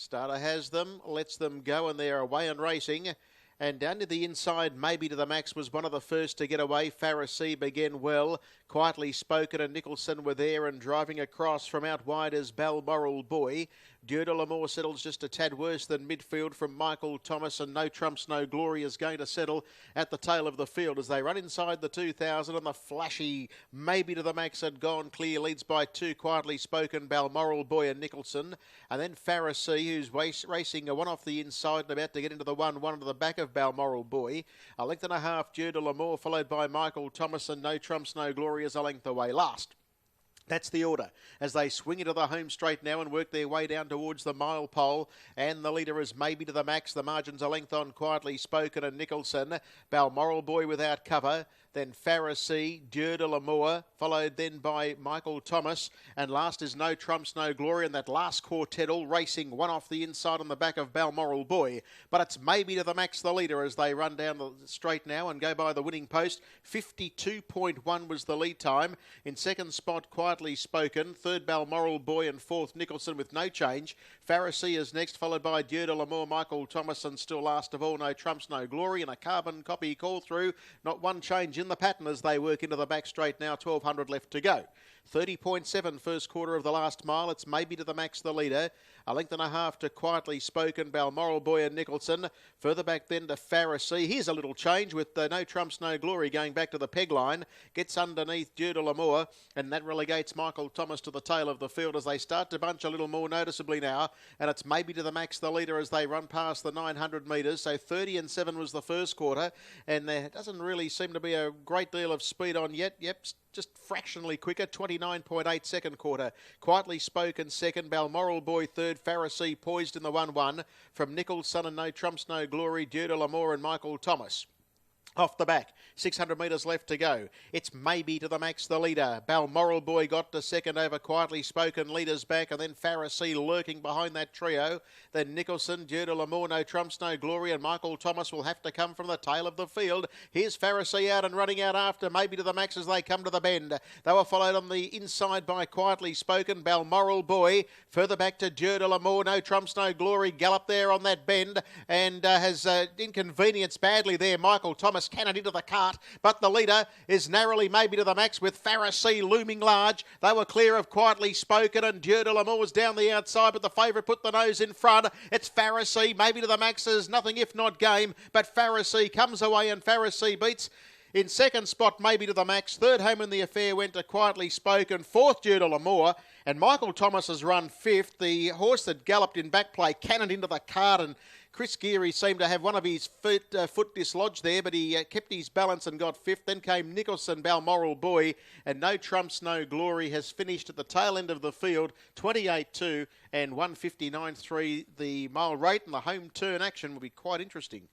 Starter has them, lets them go, and they're away and racing. And down to the inside, maybe to the max, was one of the first to get away. Pharisee began well. Quietly Spoken and Nicholson were there and driving across from out wide as Balmoral Boy. Dieu de l'Amour settles just a tad worse than midfield from Michael Thomas, and No Trumps, No Glory is going to settle at the tail of the field as they run inside the 2,000, and the flashy maybe to the max had gone clear. Leads by 2, Quietly Spoken, Balmoral Boy and Nicholson. And then Pharisee, who's racing a one off the inside and about to get into the 1-1 to the back of Balmoral Boy. A length and a half, Dieu de l'Amour, followed by Michael Thomas, and No Trumps, No Glory is a length away last. That's the order as they swing into the home straight now and work their way down towards the mile pole. And the leader is maybe to the max. The margins a length on Quietly Spoken and Nicholson. Balmoral Boy without cover. Then Pharisee, Dieu de l'Amour, followed then by Michael Thomas. And last is No Trumps, No Glory. And that last quartet all racing one off the inside on the back of Balmoral Boy. But it's maybe to the max the leader as they run down the straight now and go by the winning post. 52.1 was the lead time. In second spot, Quietly Spoken. Third, Balmoral Boy. And fourth, Nicholson with no change. Pharisee is next, followed by Dieu de l'Amour, Michael Thomas. And still last of all, No Trumps, No Glory. And a carbon copy call through. Not one change in the pattern as they work into the back straight now. 1,200 left to go. 30.7 first quarter of the last mile. It's maybe to the max the leader. A length and a half to Quietly Spoken, Balmoral Boy and Nicholson. Further back then to Pharisee. Here's a little change with No Trumps, No Glory going back to the peg line. Gets underneath Dieu de l'Amour, and that relegates Michael Thomas to the tail of the field as they start to bunch a little more noticeably now. And it's maybe to the max the leader as they run past the 900 metres. So 30.7 was the first quarter, and there doesn't really seem to be a great deal of speed on yet. Yep, just fractionally quicker. 29.8 second quarter. Quietly Spoken second, Balmoral Boy third, Pharisee poised in the 1-1 from Nicholson and No Trumps, No Glory, Dieu de l'Amour and Michael Thomas. Off the back, 600 metres left to go. It's maybe to the max the leader. Balmoral Boy got to second over Quietly Spoken, leaders back, and then Pharisee lurking behind that trio. Then Nicholson, Dieu de l'Amour, No Trumps, No Glory, and Michael Thomas will have to come from the tail of the field. Here's Pharisee out and running out after, maybe to the max as they come to the bend. They were followed on the inside by Quietly Spoken, Balmoral Boy. Further back to Dieu de l'Amour, No Trumps, No Glory. Gallop there on that bend and has inconvenienced badly there. Michael Thomas cannon into the cart, but the leader is narrowly maybe to the max with Pharisee looming large. They were clear of Quietly Spoken and Dieu de l'Amour was down the outside, but the favourite put the nose in front. It's Pharisee, maybe to the max is nothing if not game, but Pharisee comes away and Pharisee beats. In second spot, maybe to the max. Third home in the affair went to Quietly Spoken. Fourth, Dieu de l'Amour. And Michael Thomas has run fifth. The horse that galloped in back play cannoned into the cart, and Chris Geary seemed to have one of his foot dislodged there, but he kept his balance and got fifth. Then came Nicholson, Balmoral Boy, and No Trumps, No Glory has finished at the tail end of the field, 28.2 and 159.3 the mile rate, and the home turn action will be quite interesting.